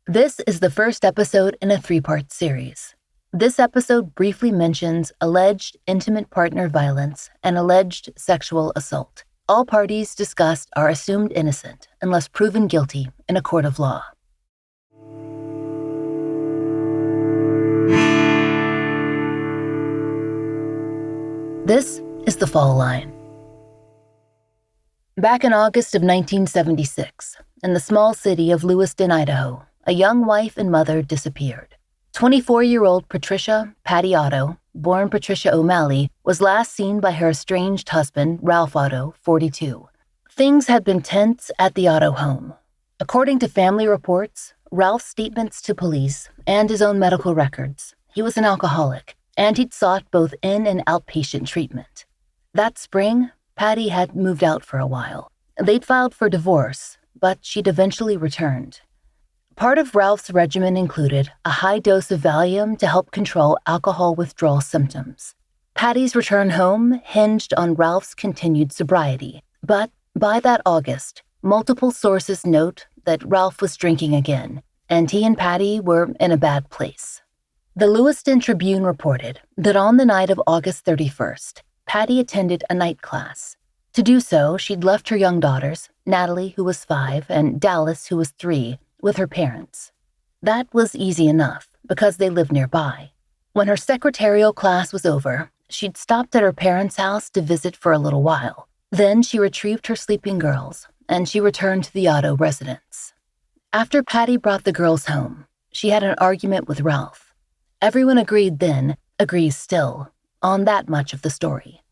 This is the first episode in a 3-part series. This episode briefly mentions alleged intimate partner violence and alleged sexual assault. All parties discussed are assumed innocent unless proven guilty in a court of law. This is The Fall Line. Back in August of 1976, in the small city of Lewiston, Idaho, a young wife and mother disappeared. 24-year-old Patricia Patty Otto, born Patricia O'Malley, was last seen by her estranged husband, Ralph Otto, 42. Things had been tense at the Otto home. According to family reports, Ralph's statements to police, and his own medical records, he was an alcoholic, and he'd sought both in- and outpatient treatment. That spring, Patty had moved out for a while. They'd filed for divorce, but she'd eventually returned. Part of Ralph's regimen included a high dose of Valium to help control alcohol withdrawal symptoms. Patty's return home hinged on Ralph's continued sobriety, but by that August, multiple sources note that Ralph was drinking again, and he and Patty were in a bad place. The Lewiston Tribune reported that on the night of August 31st, Patty attended a night class. To do so, she'd left her young daughters, Natalie, who was 5, and Dallas, who was 3, with her parents. That was easy enough, because they lived nearby. When her secretarial class was over, she'd stopped at her parents' house to visit for a little while. Then she retrieved her sleeping girls, and she returned to the Otto residence. After Patty brought the girls home, she had an argument with Ralph. Everyone agreed then, agrees still, on that much of the story.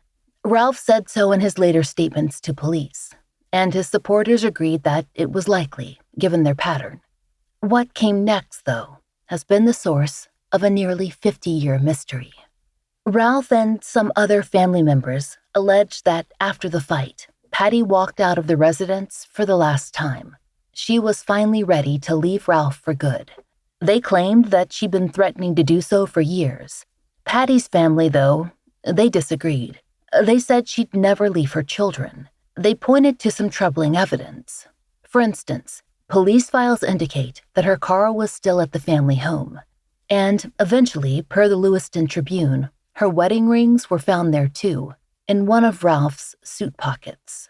Ralph said so in his later statements to police, and his supporters agreed that it was likely, given their pattern. What came next, though, has been the source of a nearly 50-year mystery. Ralph and some other family members alleged that after the fight, Patty walked out of the residence for the last time. She was finally ready to leave Ralph for good. They claimed that she'd been threatening to do so for years. Patty's family, though, they disagreed. They said she'd never leave her children. They pointed to some troubling evidence. For instance, police files indicate that her car was still at the family home. And eventually, per the Lewiston Tribune, her wedding rings were found there too, in one of Ralph's suit pockets.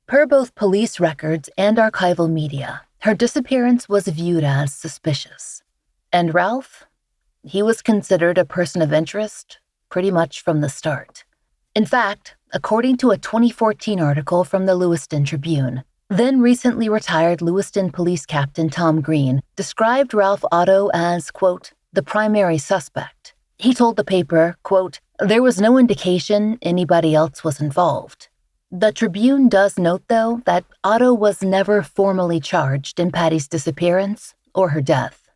Per both police records and archival media, her disappearance was viewed as suspicious. And Ralph? He was considered a person of interest pretty much from the start. In fact, according to a 2014 article from the Lewiston Tribune, then recently retired Lewiston Police Captain Tom Green described Ralph Otto as, quote, the primary suspect. He told the paper, quote, there was no indication anybody else was involved. The Tribune does note, though, that Otto was never formally charged in Patty's disappearance or her death.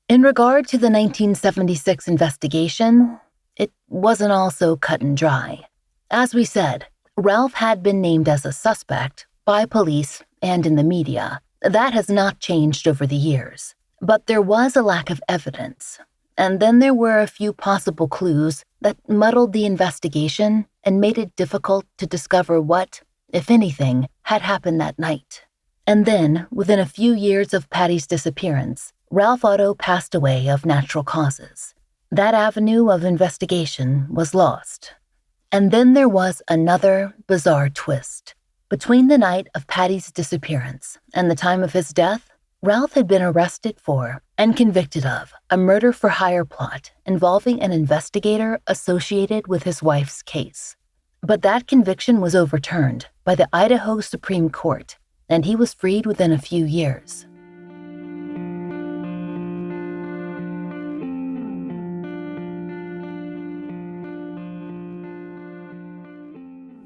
In regard to the 1976 investigation, it wasn't all so cut and dry. As we said, Ralph had been named as a suspect by police and in the media. That has not changed over the years. But there was a lack of evidence. And then there were a few possible clues that muddled the investigation and made it difficult to discover what, if anything, had happened that night. And then, within a few years of Patty's disappearance, Ralph Otto passed away of natural causes. That avenue of investigation was lost. And then there was another bizarre twist. Between the night of Patty's disappearance and the time of his death, Ralph had been arrested for and convicted of a murder-for-hire plot involving an investigator associated with his wife's case. But that conviction was overturned by the Idaho Supreme Court, and he was freed within a few years.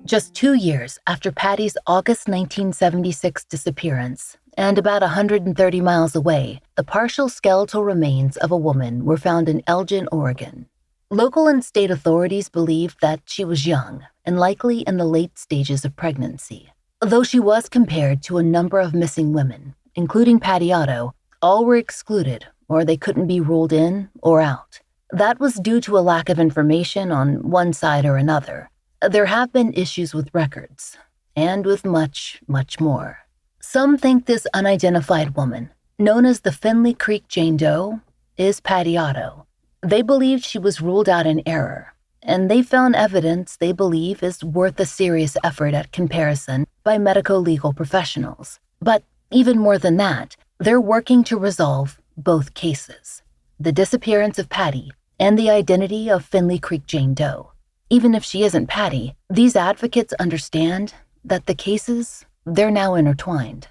Just 2 years after Patty's August 1976 disappearance, and about 130 miles away, the partial skeletal remains of a woman were found in Elgin, Oregon. Local and state authorities believed that she was young and likely in the late stages of pregnancy. Though she was compared to a number of missing women, including Patty Otto, all were excluded or they couldn't be ruled in or out. That was due to a lack of information on one side or another. There have been issues with records, and with much, much more. Some think this unidentified woman, known as the Finley Creek Jane Doe, is Patty Otto. They believed she was ruled out in error, and they found evidence they believe is worth a serious effort at comparison by medico-legal professionals. But even more than that, they're working to resolve both cases, the disappearance of Patty and the identity of Finley Creek Jane Doe. Even if she isn't Patty, these advocates understand that the cases, they're now intertwined.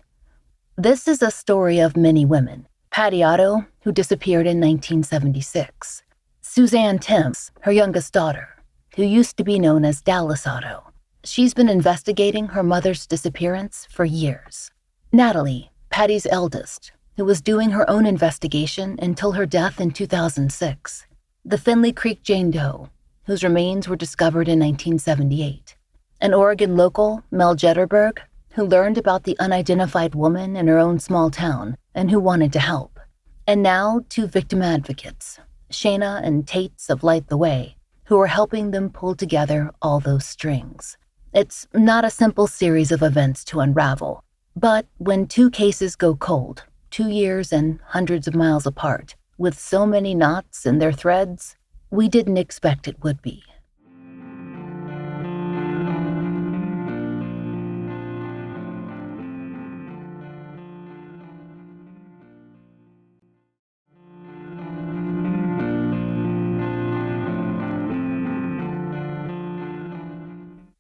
This is a story of many women. Patty Otto, who disappeared in 1976. Suzanne Timms, her youngest daughter, who used to be known as Dallas Otto. She's been investigating her mother's disappearance for years. Natalie, Patty's eldest, who was doing her own investigation until her death in 2006. The Finley Creek Jane Doe, whose remains were discovered in 1978. An Oregon local, Mel Jetterberg, who learned about the unidentified woman in her own small town and who wanted to help. And now 2 victim advocates, Shayna and Tates of Light the Way, who are helping them pull together all those strings. It's not a simple series of events to unravel, but when 2 cases go cold, 2 years and hundreds of miles apart, with so many knots in their threads, we didn't expect it would be.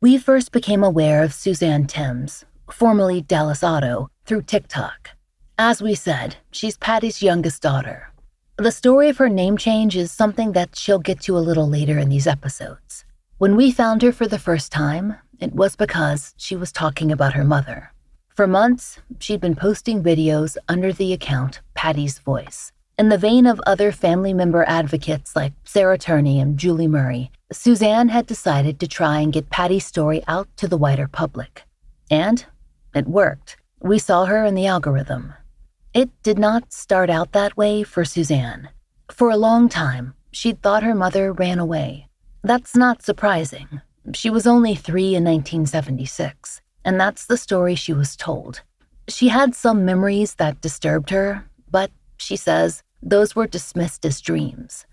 We first became aware of Suzanne Timms, formerly Dallas Otto, through TikTok. As we said, she's Patty's youngest daughter. The story of her name change is something that she'll get to a little later in these episodes. When we found her for the first time, it was because she was talking about her mother. For months, she'd been posting videos under the account Patty's Voice. In the vein of other family member advocates like Sarah Turney and Julie Murray, Suzanne had decided to try and get Patty's story out to the wider public. And it worked. We saw her in the algorithm. It did not start out that way for Suzanne. For a long time, she'd thought her mother ran away. That's not surprising. She was only 3 in 1976, and that's the story she was told. She had some memories that disturbed her, but she says those were dismissed as dreams.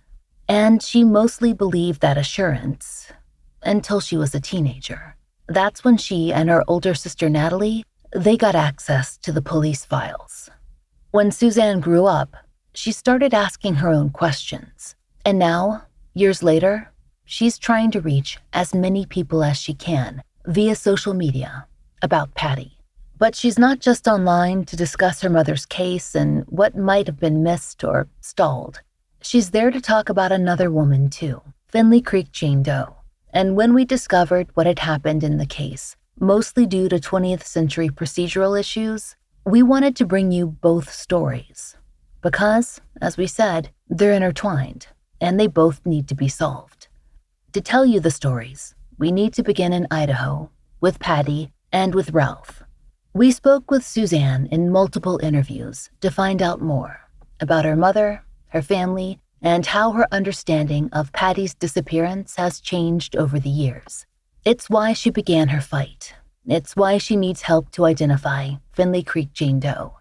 And she mostly believed that assurance until she was a teenager. That's when she and her older sister Natalie, they got access to the police files. When Suzanne grew up, she started asking her own questions. And now, years later, she's trying to reach as many people as she can via social media about Patty. But she's not just online to discuss her mother's case and what might have been missed or stalled. She's there to talk about another woman too, Finley Creek Jane Doe. And when we discovered what had happened in the case, mostly due to 20th century procedural issues, we wanted to bring you both stories. Because, as we said, they're intertwined, and they both need to be solved. To tell you the stories, we need to begin in Idaho, with Patty and with Ralph. We spoke with Suzanne in multiple interviews to find out more about her mother, her family, and how her understanding of Patty's disappearance has changed over the years. It's why she began her fight. It's why she needs help to identify Finley Creek Jane Doe.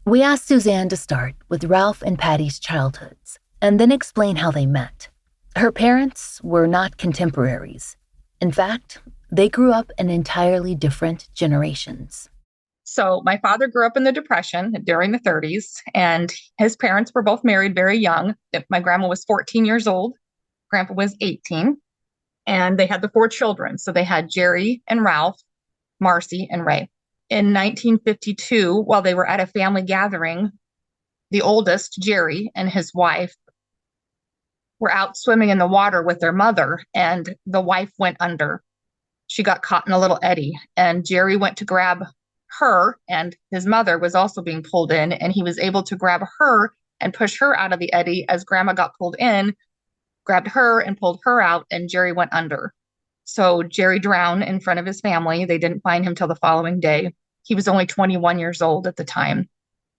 We asked Suzanne to start with Ralph and Patty's childhoods, and then explain how they met. Her parents were not contemporaries. In fact, they grew up in entirely different generations. So my father grew up in the Depression during the 30s, and his parents were both married very young. My grandma was 14 years old. Grandpa was 18, and they had the 4 children. So they had Jerry and Ralph, Marcy and Ray. In 1952, while they were at a family gathering, the oldest, Jerry, and his wife were out swimming in the water with their mother, and the wife went under. She got caught in a little eddy, and Jerry went to grab her, and his mother was also being pulled in, and he was able to grab her and push her out of the eddy as grandma got pulled in, grabbed her and pulled her out, and Jerry went under. So Jerry drowned in front of his family. They didn't find him till the following day. He was only 21 years old at the time.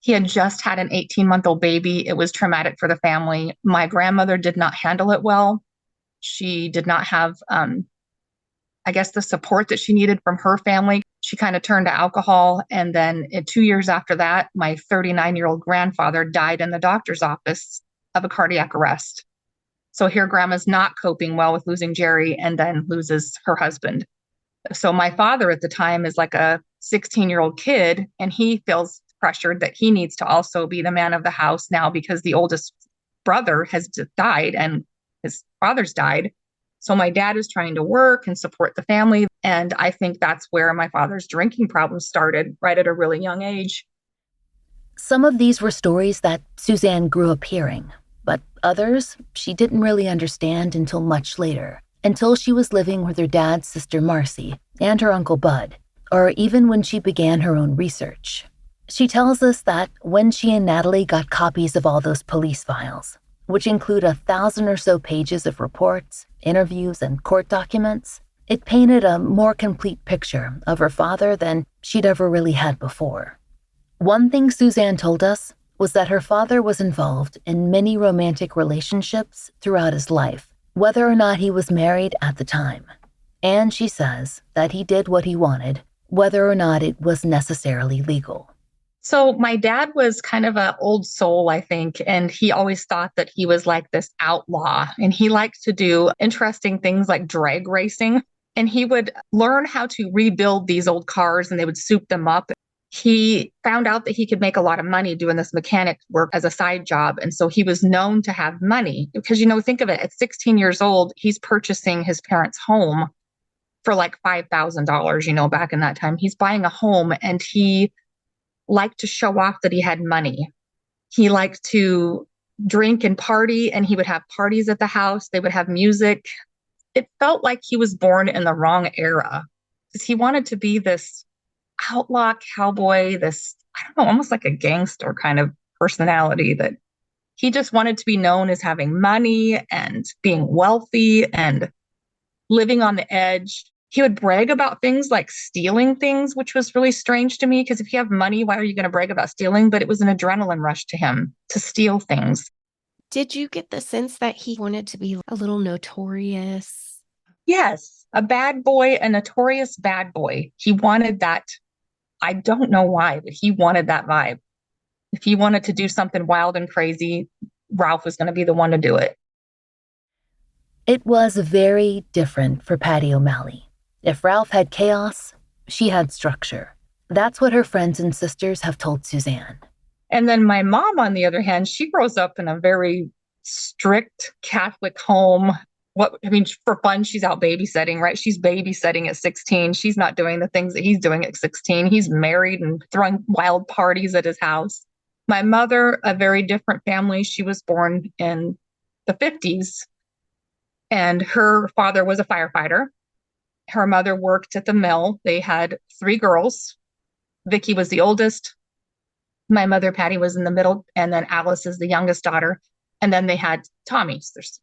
He had just had an 18-month-old baby. It was traumatic for the family. My grandmother did not handle it well. She did not have I guess, the support that she needed from her family. She kind of turned to alcohol. And then 2 years after that, my 39-year-old grandfather died in the doctor's office of a cardiac arrest. So here grandma's not coping well with losing Jerry and then loses her husband. So my father at the time is like a 16-year-old kid, and he feels pressured that he needs to also be the man of the house now because the oldest brother has died and his father's died. So my dad is trying to work and support the family. And I think that's where my father's drinking problems started, right at a really young age. Some of these were stories that Suzanne grew up hearing, but others she didn't really understand until much later, until she was living with her dad's sister Marcy and her uncle Bud, or even when she began her own research. She tells us that when she and Natalie got copies of all those police files, which include 1,000 or so pages of reports, interviews, and court documents, it painted a more complete picture of her father than she'd ever really had before. One thing Suzanne told us was that her father was involved in many romantic relationships throughout his life, whether or not he was married at the time. And she says that he did what he wanted, whether or not it was necessarily legal. So my dad was kind of an old soul, I think, and he always thought that he was like this outlaw, and he liked to do interesting things like drag racing, and he would learn how to rebuild these old cars and they would soup them up. He found out that he could make a lot of money doing this mechanic work as a side job. And so he was known to have money because, think of it, at 16 years old, he's purchasing his parents' home for like $5,000, back in that time. He's buying a home, and he liked to show off that he had money. He liked to drink and party, and he would have parties at the house. They would have music. It felt like he was born in the wrong era because he wanted to be this outlaw cowboy, this, I don't know, almost like a gangster kind of personality, that he just wanted to be known as having money and being wealthy and living on the edge. He would brag about things like stealing things, which was really strange to me because if you have money, why are you going to brag about stealing? But it was an adrenaline rush to him to steal things. Did you get the sense that he wanted to be a little notorious? Yes, a bad boy, a notorious bad boy. He wanted that. I don't know why, but he wanted that vibe. If he wanted to do something wild and crazy, Ralph was going to be the one to do it. It was very different for Patty O'Malley. If Ralph had chaos, she had structure. That's what her friends and sisters have told Suzanne. And then my mom, on the other hand, she grows up in a very strict Catholic home. For fun, she's out babysitting, right? She's babysitting at 16. She's not doing the things that he's doing at 16. He's married and throwing wild parties at his house. My mother, a very different family. She was born in the 50s, and her father was a firefighter. Her mother worked at the mill. They had 3 girls. Vicky was the oldest. My mother, Patty, was in the middle, and then Alice is the youngest daughter. And then they had Tommy. So there's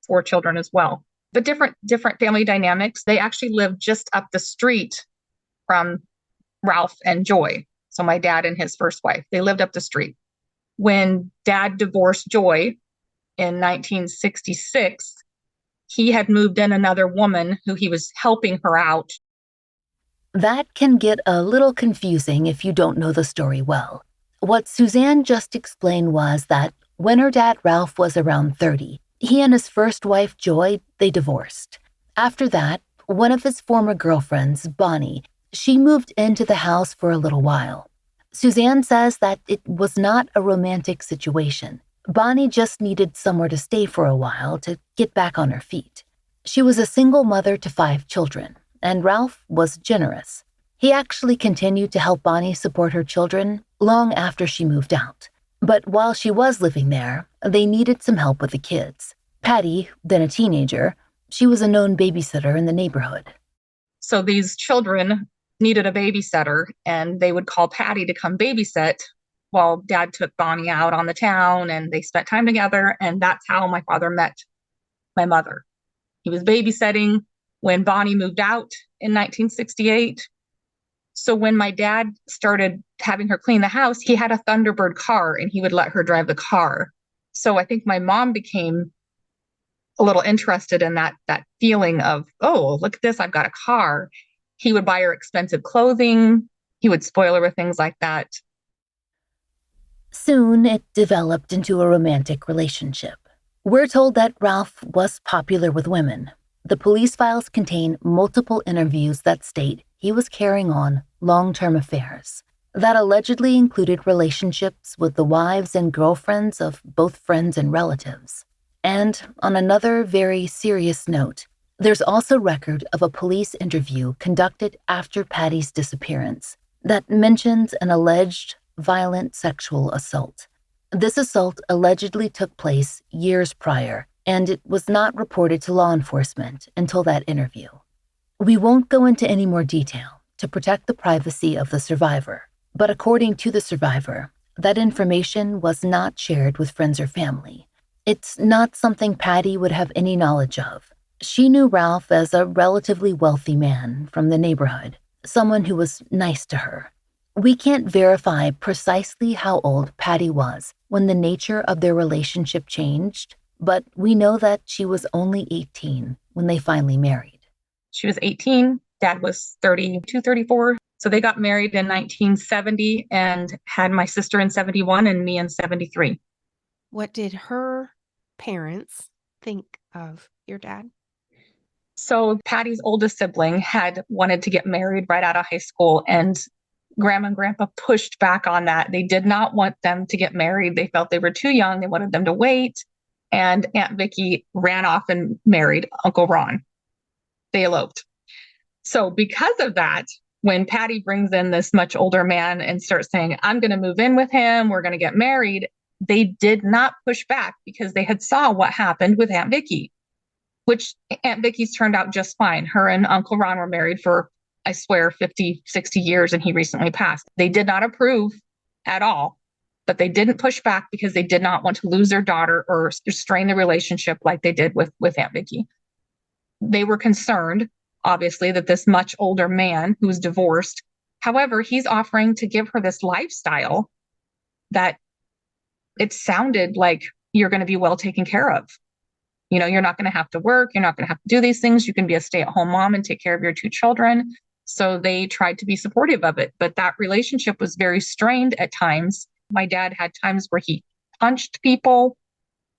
4 children as well. But different family dynamics. They actually lived just up the street from Ralph and Joy. So my dad and his first wife, they lived up the street. When Dad divorced Joy in 1966, he had moved in another woman who he was helping her out. That can get a little confusing if you don't know the story well. What Suzanne just explained was that when her dad Ralph was around 30, he and his first wife Joy, they divorced. After that, one of his former girlfriends, Bonnie, she moved into the house for a little while. Suzanne says that it was not a romantic situation. Bonnie just needed somewhere to stay for a while to get back on her feet. She was a single mother to 5 children, and Ralph was generous. He actually continued to help Bonnie support her children long after she moved out. But while she was living there, they needed some help with the kids. Patty, then a teenager, she was a known babysitter in the neighborhood. So these children needed a babysitter, and they would call Patty to come babysit while Dad took Bonnie out on the town, and they spent time together. And that's how my father met my mother. He was babysitting when Bonnie moved out in 1968. So when my dad started having her clean the house, he had a Thunderbird car, and he would let her drive the car. So I think my mom became a little interested in that feeling of, oh, look at this, I've got a car. He would buy her expensive clothing. He would spoil her with things like that. Soon, it developed into a romantic relationship. We're told that Ralph was popular with women. The police files contain multiple interviews that state he was carrying on long-term affairs that allegedly included relationships with the wives and girlfriends of both friends and relatives. And on another very serious note, there's also record of a police interview conducted after Patty's disappearance that mentions an alleged violent sexual assault. This assault allegedly took place years prior, and it was not reported to law enforcement until that interview. We won't go into any more detail to protect the privacy of the survivor, but according to the survivor, that information was not shared with friends or family. It's not something Patty would have any knowledge of. She knew Ralph as a relatively wealthy man from the neighborhood, someone who was nice to her. We can't verify precisely how old Patty was when the nature of their relationship changed, but we know that she was only 18 when they finally married. She was 18. Dad was 32, 34. So they got married in 1970 and had my sister in 71 and me in 73. What did her parents think of your dad? So Patty's oldest sibling had wanted to get married right out of high school, and Grandma and Grandpa pushed back on that. They did not want them to get married. They felt they were too young. They wanted them to wait. And Aunt Vicky ran off and married Uncle Ron. They eloped. So because of that, when Patty brings in this much older man and starts saying, I'm going to move in with him, we're going to get married, they did not push back because they had saw what happened with Aunt Vicky, which Aunt Vicky's turned out just fine. Her and Uncle Ron were married for, I swear, 50, 60 years, and he recently passed. They did not approve at all, but they didn't push back because they did not want to lose their daughter or strain the relationship like they did with Aunt Vicky. They were concerned, obviously, that this much older man who was divorced, however, he's offering to give her this lifestyle that it sounded like you're going to be well taken care of. You know, you're not going to have to work. You're not going to have to do these things. You can be a stay-at-home mom and take care of your two children. So they tried to be supportive of it. But that relationship was very strained at times. My dad had times where he punched people.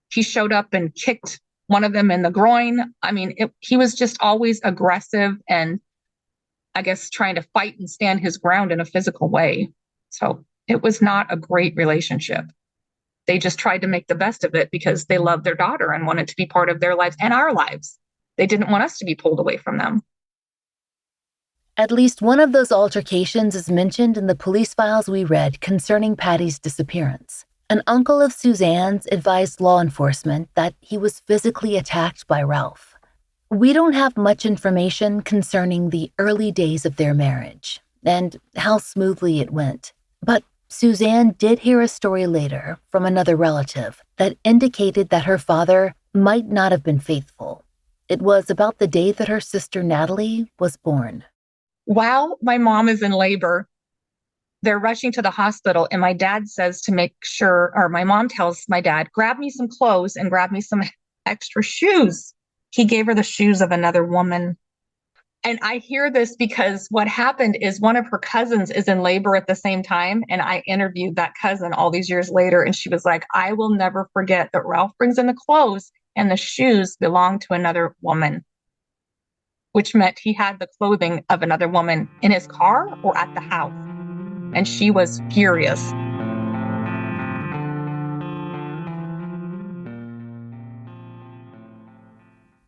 He showed up and kicked one of them in the groin. I mean, he was just always aggressive and, I guess, trying to fight and stand his ground in a physical way. So it was not a great relationship. They just tried to make the best of it because they loved their daughter and wanted to be part of their lives and our lives. They didn't want us to be pulled away from them. At least one of those altercations is mentioned in the police files we read concerning Patty's disappearance. An uncle of Suzanne's advised law enforcement that he was physically attacked by Ralph. We don't have much information concerning the early days of their marriage and how smoothly it went, but Suzanne did hear a story later from another relative that indicated that her father might not have been faithful. It was about the day that her sister Natalie was born. While my mom is in labor, they're rushing to the hospital, and my dad says to make sure, or my mom tells my dad, grab me some clothes and grab me some extra shoes. He gave her the shoes of another woman. And I hear this because what happened is one of her cousins is in labor at the same time. And I interviewed that cousin all these years later. And she was like, I will never forget that Ralph brings in the clothes and the shoes belong to another woman, which meant he had the clothing of another woman in his car or at the house. And she was furious.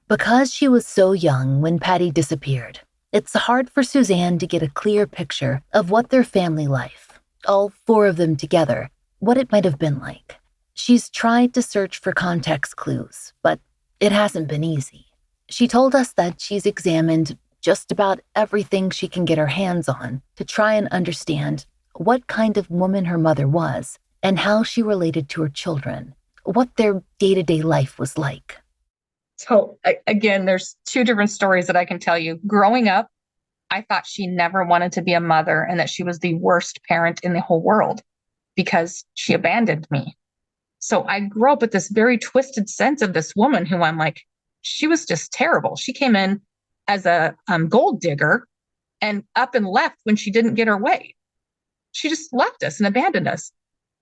Because she was so young when Patty disappeared, it's hard for Suzanne to get a clear picture of what their family life, all four of them together, what it might have been like. She's tried to search for context clues, but it hasn't been easy. She told us that she's examined just about everything she can get her hands on to try and understand what kind of woman her mother was and how she related to her children, what their day-to-day life was like. So again, there's two different stories that I can tell you. Growing up, I thought she never wanted to be a mother and that she was the worst parent in the whole world because she abandoned me. So I grew up with this very twisted sense of this woman who I'm like, she was just terrible. She came in as a gold digger and up and left when she didn't get her way. She just left us and abandoned us.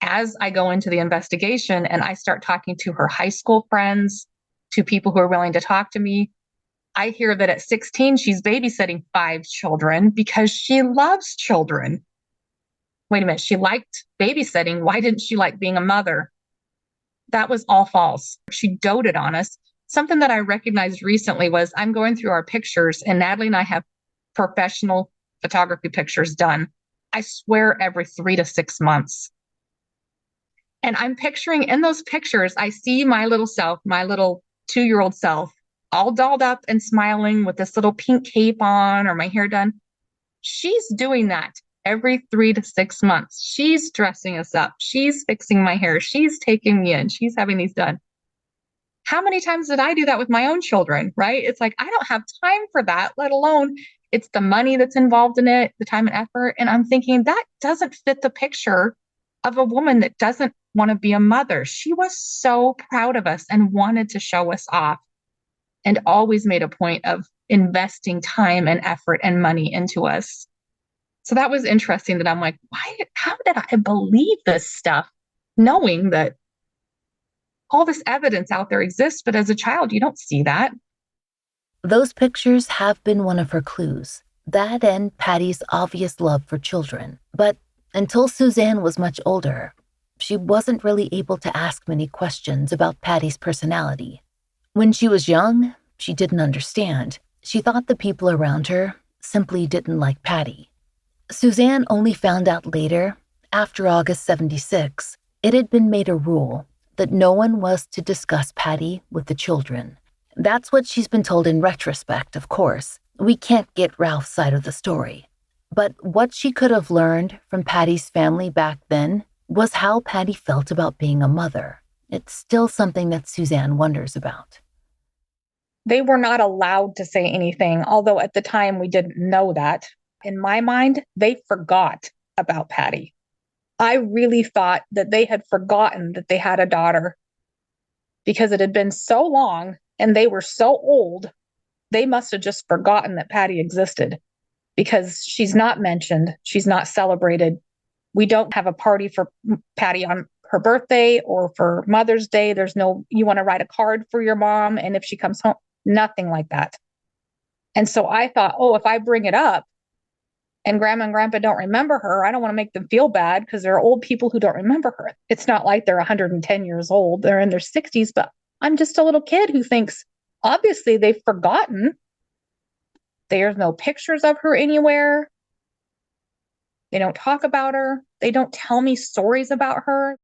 As I go into the investigation and I start talking to her high school friends, to people who are willing to talk to me, I hear that at 16, she's babysitting 5 children because she loves children. Wait a minute, she liked babysitting. Why didn't she like being a mother? That was all false. She doted on us. Something that I recognized recently was I'm going through our pictures, and Natalie and I have professional photography pictures done. I swear every 3 to 6 months. And I'm picturing in those pictures, I see my little self, my little 2-year-old self, all dolled up and smiling with this little pink cape on or my hair done. She's doing that every 3 to 6 months. She's dressing us up. She's fixing my hair. She's taking me in. She's having these done. How many times did I do that with my own children, right? It's like, I don't have time for that, let alone it's the money that's involved in it, the time and effort. And I'm thinking that doesn't fit the picture of a woman that doesn't want to be a mother. She was so proud of us and wanted to show us off and always made a point of investing time and effort and money into us. So that was interesting that I'm like, how did I believe this stuff, knowing that all this evidence out there exists, but as a child, you don't see that. Those pictures have been one of her clues, that and Patty's obvious love for children. But until Suzanne was much older, she wasn't really able to ask many questions about Patty's personality. When she was young, she didn't understand. She thought the people around her simply didn't like Patty. Suzanne only found out later, after August 76, it had been made a rule that no one was to discuss Patty with the children. That's what she's been told in retrospect, of course. We can't get Ralph's side of the story. But what she could have learned from Patty's family back then was how Patty felt about being a mother. It's still something that Suzanne wonders about. They were not allowed to say anything, although at the time we didn't know that. In my mind, they forgot about Patty. I really thought that they had forgotten that they had a daughter because it had been so long and they were so old, they must have just forgotten that Patty existed because she's not mentioned. She's not celebrated. We don't have a party for Patty on her birthday or for Mother's Day. There's no, you want to write a card for your mom, and if she comes home, nothing like that. And so I thought, if I bring it up and Grandma and Grandpa don't remember her, I don't want to make them feel bad because they're old people who don't remember her. It's not like they're 110 years old. They're in their 60s, but I'm just a little kid who thinks, obviously, they've forgotten. There's no pictures of her anywhere. They don't talk about her. They don't tell me stories about her.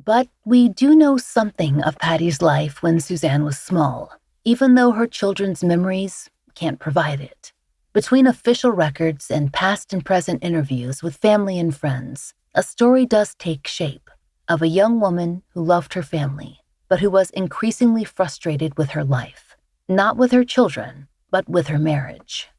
But we do know something of Patty's life when Suzanne was small, even though her children's memories can't provide it. Between official records and past and present interviews with family and friends, a story does take shape of a young woman who loved her family, but who was increasingly frustrated with her life, not with her children, but with her marriage.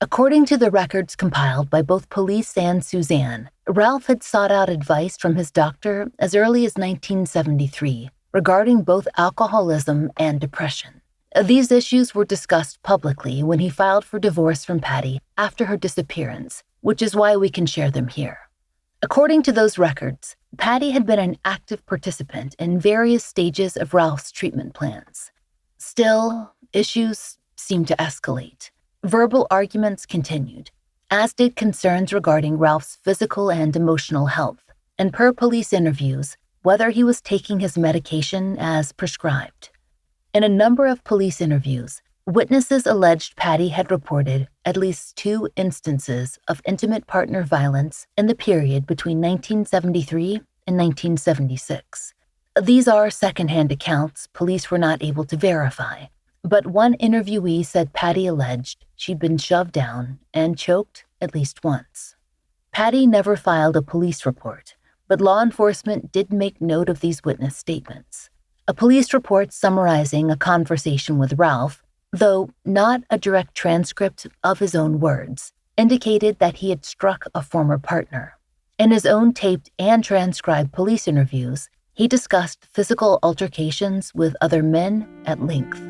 According to the records compiled by both police and Suzanne, Ralph had sought out advice from his doctor as early as 1973 regarding both alcoholism and depression. These issues were discussed publicly when he filed for divorce from Patty after her disappearance, which is why we can share them here. According to those records, Patty had been an active participant in various stages of Ralph's treatment plans. Still, issues seemed to escalate. Verbal arguments continued, as did concerns regarding Ralph's physical and emotional health, and per police interviews, whether he was taking his medication as prescribed. In a number of police interviews, witnesses alleged Patty had reported at least 2 instances of intimate partner violence in the period between 1973 and 1976. These are secondhand accounts police were not able to verify, but one interviewee said Patty alleged she'd been shoved down and choked at least once. Patty never filed a police report, but law enforcement did make note of these witness statements. A police report summarizing a conversation with Ralph, though not a direct transcript of his own words, indicated that he had struck a former partner. In his own taped and transcribed police interviews, he discussed physical altercations with other men at length.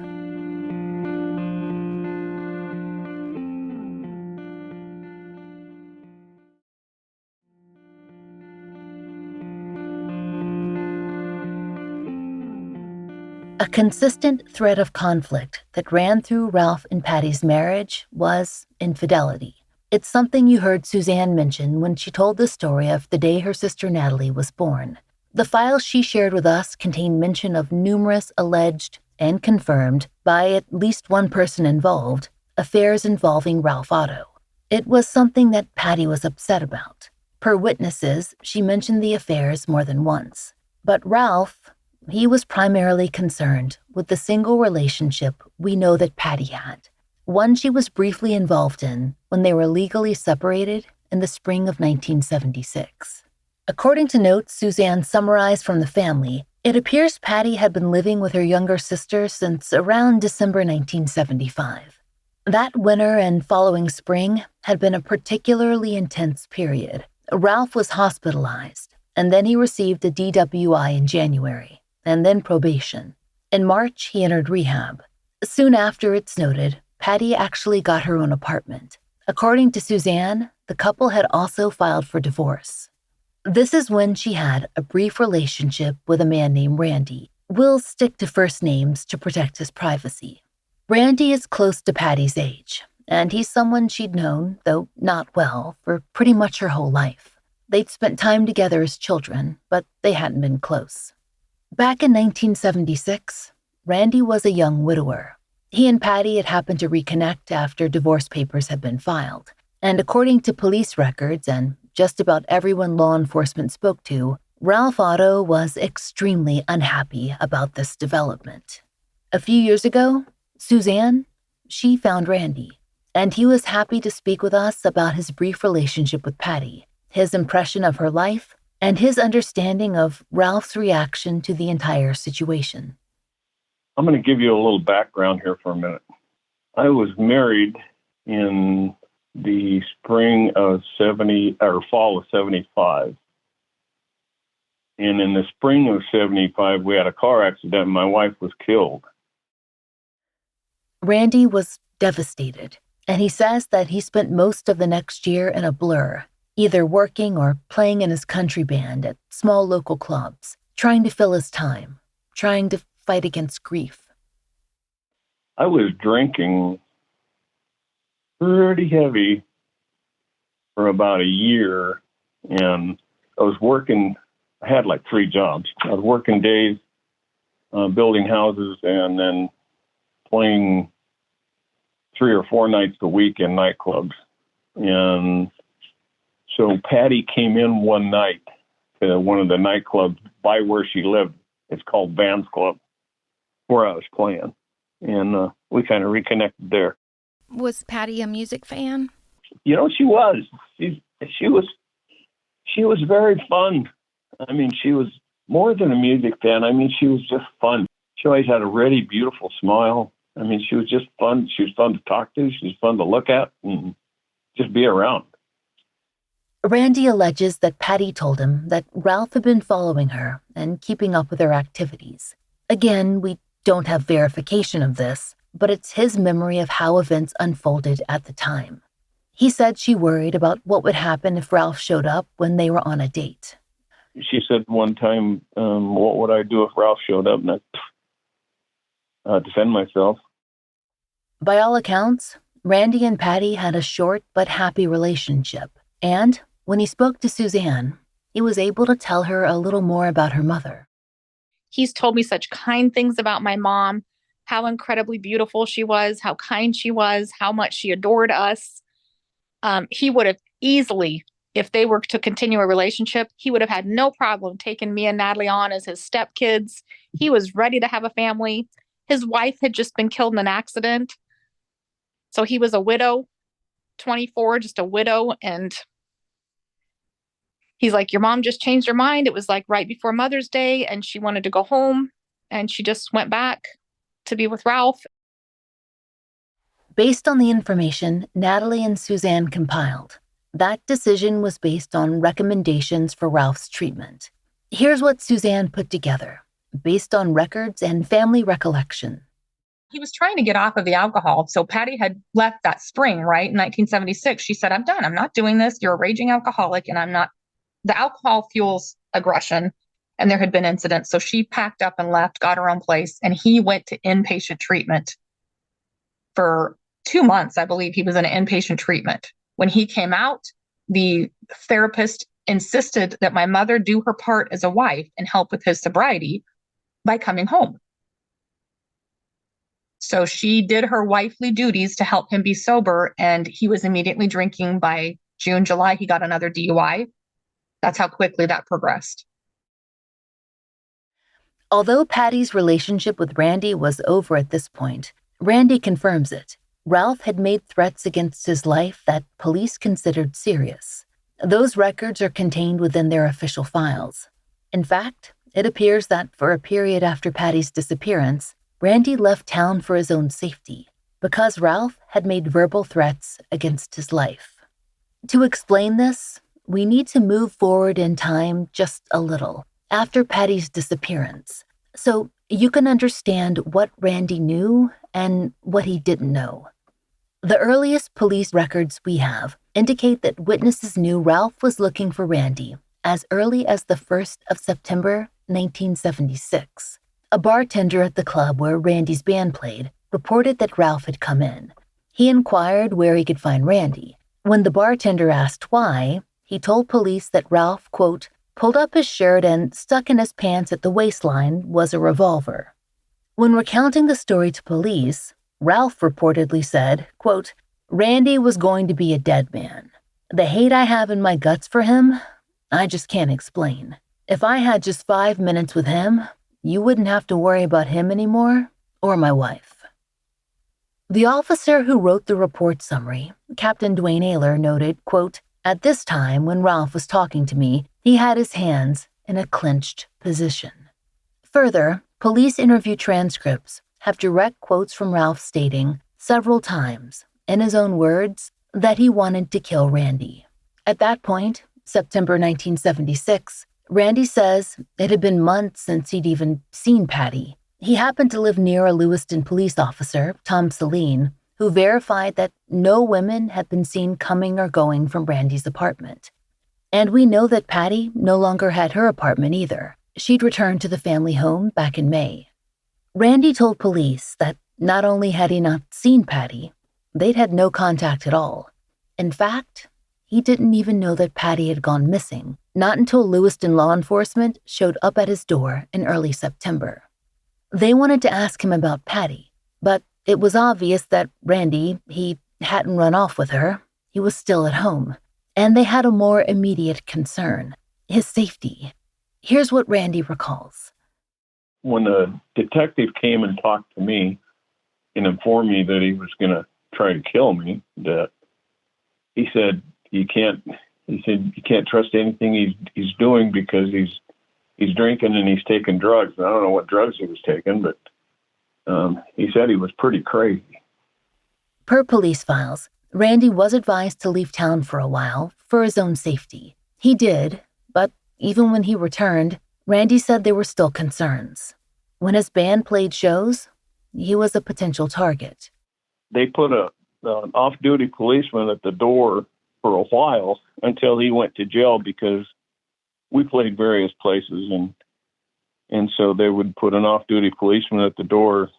A consistent thread of conflict that ran through Ralph and Patty's marriage was infidelity. It's something you heard Suzanne mention when she told the story of the day her sister Natalie was born. The files she shared with us contain mention of numerous alleged and confirmed, by at least one person involved, affairs involving Ralph Otto. It was something that Patty was upset about. Per witnesses, she mentioned the affairs more than once. But Ralph, he was primarily concerned with the single relationship we know that Patty had, one she was briefly involved in when they were legally separated in the spring of 1976. According to notes Suzanne summarized from the family, it appears Patty had been living with her younger sister since around December 1975. That winter and following spring had been a particularly intense period. Ralph was hospitalized, and then he received a DWI in January, and then probation. In March, he entered rehab. Soon after, it's noted, Patty actually got her own apartment. According to Suzanne, the couple had also filed for divorce. This is when she had a brief relationship with a man named Randy. We'll stick to first names to protect his privacy. Randy is close to Patty's age, and he's someone she'd known, though not well, for pretty much her whole life. They'd spent time together as children, but they hadn't been close. Back in 1976, Randy was a young widower. He and Patty had happened to reconnect after divorce papers had been filed, and according to police records and just about everyone law enforcement spoke to, Ralph Otto was extremely unhappy about this development. A few years ago, Suzanne, she found Randy, and he was happy to speak with us about his brief relationship with Patty, his impression of her life, and his understanding of Ralph's reaction to the entire situation. I'm going to give you a little background here for a minute. I was married in the spring of fall of 75. And in the spring of 75, we had a car accident and my wife was killed. Randy was devastated, and he says that he spent most of the next year in a blur, either working or playing in his country band at small local clubs, trying to fill his time, trying to fight against grief. I was drinking pretty heavy for about a year, and I was working. I had like 3 jobs. I was working days, building houses, and then playing 3 or 4 nights a week in nightclubs. And so Patty came in one night to one of the nightclubs by where she lived. It's called Vans Club, where I was playing. And we kind of reconnected there. Was Patty a music fan? You know, she was. She was very fun. I mean, she was more than a music fan. I mean, she was just fun. She always had a really beautiful smile. I mean, she was just fun. She was fun to talk to. She was fun to look at and just be around. Randy alleges that Patty told him that Ralph had been following her and keeping up with her activities. Again, we don't have verification of this, but it's his memory of how events unfolded at the time. He said she worried about what would happen if Ralph showed up when they were on a date. She said one time, what would I do if Ralph showed up? And I'd defend myself. By all accounts, Randy and Patty had a short but happy relationship. And when he spoke to Suzanne, he was able to tell her a little more about her mother. He's told me such kind things about my mom, how incredibly beautiful she was, how kind she was, how much she adored us. He would have easily, if they were to continue a relationship, he would have had no problem taking me and Natalie on as his stepkids. He was ready to have a family. His wife had just been killed in an accident. So he was a widow, 24, just a widow. And he's like, your mom just changed her mind. It was like right before Mother's Day and she wanted to go home and she just went back to be with Ralph. Based on the information Natalie and Suzanne compiled, that decision was based on recommendations for Ralph's treatment. Here's what Suzanne put together, based on records and family recollection. He was trying to get off of the alcohol. So Patty had left that spring, right? In 1976. She said, I'm done. I'm not doing this. You're a raging alcoholic and I'm not. The alcohol fuels aggression. and there had been incidents. So she packed up and left, got her own place, and he went to inpatient treatment for 2 months. I believe he was in an inpatient treatment. When he came out, the therapist insisted that my mother do her part as a wife and help with his sobriety by coming home. So she did her wifely duties to help him be sober, and he was immediately drinking. By June, July, he got another DUI. That's how quickly that progressed. Although Patty's relationship with Randy was over at this point, Randy confirms it. Ralph had made threats against his life that police considered serious. Those records are contained within their official files. In fact, it appears that for a period after Patty's disappearance, Randy left town for his own safety because Ralph had made verbal threats against his life. To explain this, we need to move forward in time just a little after Patty's disappearance, so you can understand what Randy knew and what he didn't know. The earliest police records we have indicate that witnesses knew Ralph was looking for Randy as early as the 1st of September, 1976. A bartender at the club where Randy's band played reported that Ralph had come in. He inquired where he could find Randy. When the bartender asked why, he told police that Ralph, quote, pulled up his shirt and stuck in his pants at the waistline was a revolver. When recounting the story to police, Ralph reportedly said, quote, Randy was going to be a dead man. The hate I have in my guts for him, I just can't explain. If I had just 5 minutes with him, you wouldn't have to worry about him anymore, or my wife. The officer who wrote the report summary, Captain Dwayne Ayler, noted, quote, at this time when Ralph was talking to me, he had his hands in a clenched position. Further, police interview transcripts have direct quotes from Ralph stating several times, in his own words, that he wanted to kill Randy. At that point, September 1976, Randy says it had been months since he'd even seen Patty. He happened to live near a Lewiston police officer, Tom Saline, who verified that no women had been seen coming or going from Randy's apartment. And we know that Patty no longer had her apartment either. She'd returned to the family home back in May. Randy told police that not only had he not seen Patty, they'd had no contact at all. In fact, he didn't even know that Patty had gone missing, not until Lewiston law enforcement showed up at his door in early September. They wanted to ask him about Patty, but it was obvious that Randy, he hadn't run off with her. He was still at home, and they had a more immediate concern, his safety. Here's what Randy recalls. When the detective came and talked to me and informed me that he was going to try to kill me, that he said you can't trust anything he's doing because he's drinking and he's taking drugs. And I don't know what drugs he was taking, but he said he was pretty crazy. Per police files, Randy was advised to leave town for a while for his own safety. He did, but even when he returned, Randy said there were still concerns. When his band played shows, he was a potential target. They put an off-duty policeman at the door for a while until he went to jail because we played various places, and so they would put an off-duty policeman at the door.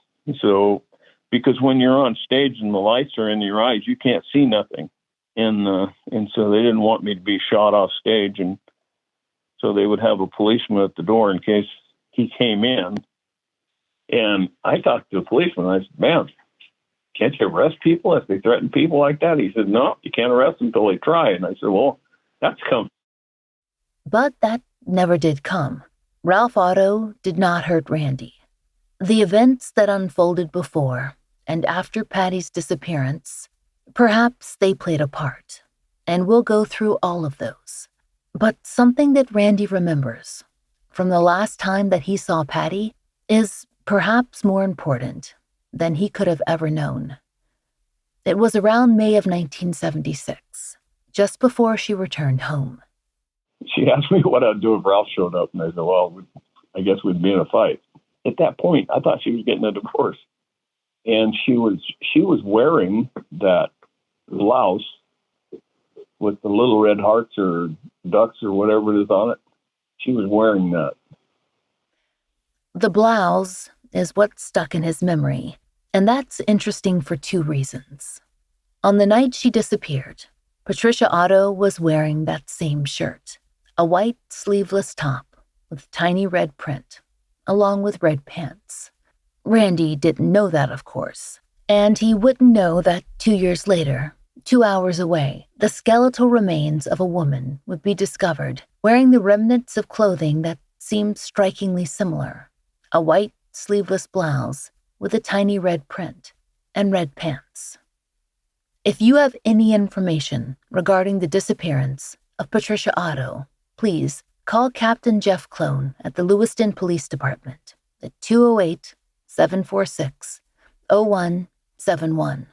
So, because when you're on stage and the lights are in your eyes, you can't see nothing, and so they didn't want me to be shot off stage, and so they would have a policeman at the door in case he came in. And I talked to the policeman. I said, "Man, can't you arrest people if they threaten people like that?" He said, "No, you can't arrest them until they try." And I said, "Well, that's coming." But that never did come. Ralph Otto did not hurt Randy. The events that unfolded before and after Patty's disappearance, perhaps they played a part, and we'll go through all of those. But something that Randy remembers from the last time that he saw Patty is perhaps more important than he could have ever known. It was around May of 1976, just before she returned home. She asked me what I'd do if Ralph showed up, and I said, "Well, I guess we'd be in a fight." At that point, I thought she was getting a divorce, and she was wearing that blouse with the little red hearts or ducks or whatever it is on it. She was wearing that, The blouse is what stuck in his memory, and that's interesting for two reasons. On the night she disappeared, Patricia Otto was wearing that same shirt, a white sleeveless top with tiny red print, along with red pants. Randy didn't know that, of course, and he wouldn't know that 2 years later, 2 hours away, the skeletal remains of a woman would be discovered wearing the remnants of clothing that seemed strikingly similar, a white sleeveless blouse with a tiny red print and red pants. If you have any information regarding the disappearance of Patricia Otto, please call Captain Jeff Clone at the Lewiston Police Department at 208-746-0171.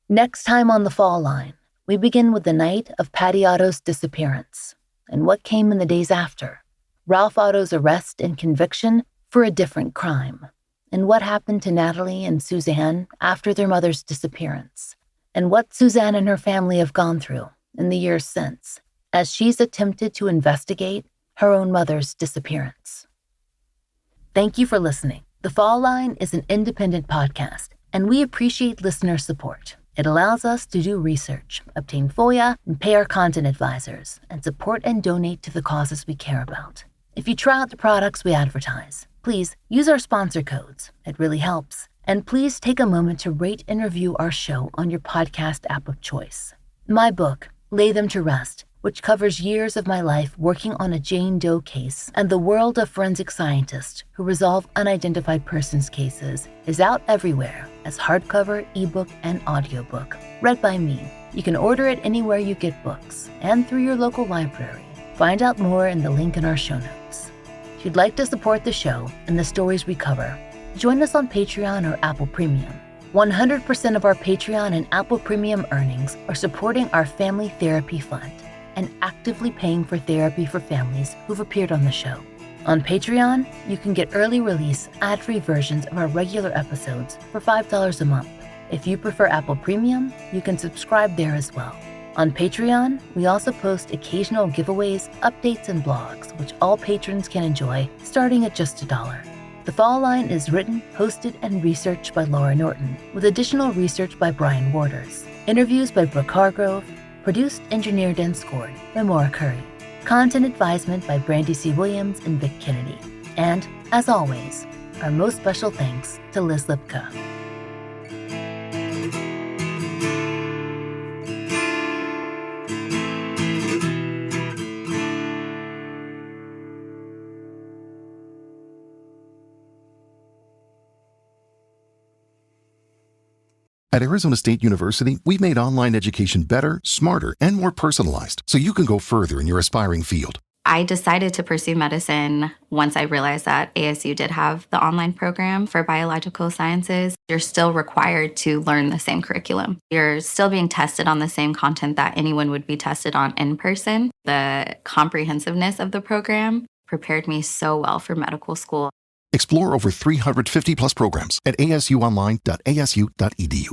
Next time on The Fall Line, we begin with the night of Patty Otto's disappearance and what came in the days after, Ralph Otto's arrest and conviction for a different crime, and what happened to Natalie and Suzanne after their mother's disappearance, and what Suzanne and her family have gone through in the years since, as she's attempted to investigate her own mother's disappearance. Thank you for listening. The Fall Line is an independent podcast, and we appreciate listener support. It allows us to do research, obtain FOIA, and pay our content advisors, and support and donate to the causes we care about. If you try out the products we advertise, please use our sponsor codes. It really helps. And please take a moment to rate and review our show on your podcast app of choice. My book, Lay Them to Rest, which covers years of my life working on a Jane Doe case and the world of forensic scientists who resolve unidentified persons cases, is out everywhere as hardcover, ebook, and audiobook, read by me. You can order it anywhere you get books and through your local library. Find out more in the link in our show notes. If you'd like to support the show and the stories we cover, join us on Patreon or Apple Premium. 100% of our Patreon and Apple Premium earnings are supporting our Family Therapy Fund and actively paying for therapy for families who've appeared on the show. On Patreon, you can get early release, ad-free versions of our regular episodes for $5 a month. If you prefer Apple Premium, you can subscribe there as well. On Patreon, we also post occasional giveaways, updates, and blogs, which all patrons can enjoy, starting at just $1. The Fall Line is written, hosted, and researched by Laurah Norton, with additional research by Brian Waters. Interviews by Brooke Hargrove. Produced, engineered, and scored by Maura Curry. Content advisement by Brandy C. Williams and Vic Kennedy. And, as always, our most special thanks to Liz Lipka. At Arizona State University, we've made online education better, smarter, and more personalized so you can go further in your aspiring field. I decided to pursue medicine once I realized that ASU did have the online program for biological sciences. You're still required to learn the same curriculum. You're still being tested on the same content that anyone would be tested on in person. The comprehensiveness of the program prepared me so well for medical school. Explore over 350 plus programs at asuonline.asu.edu.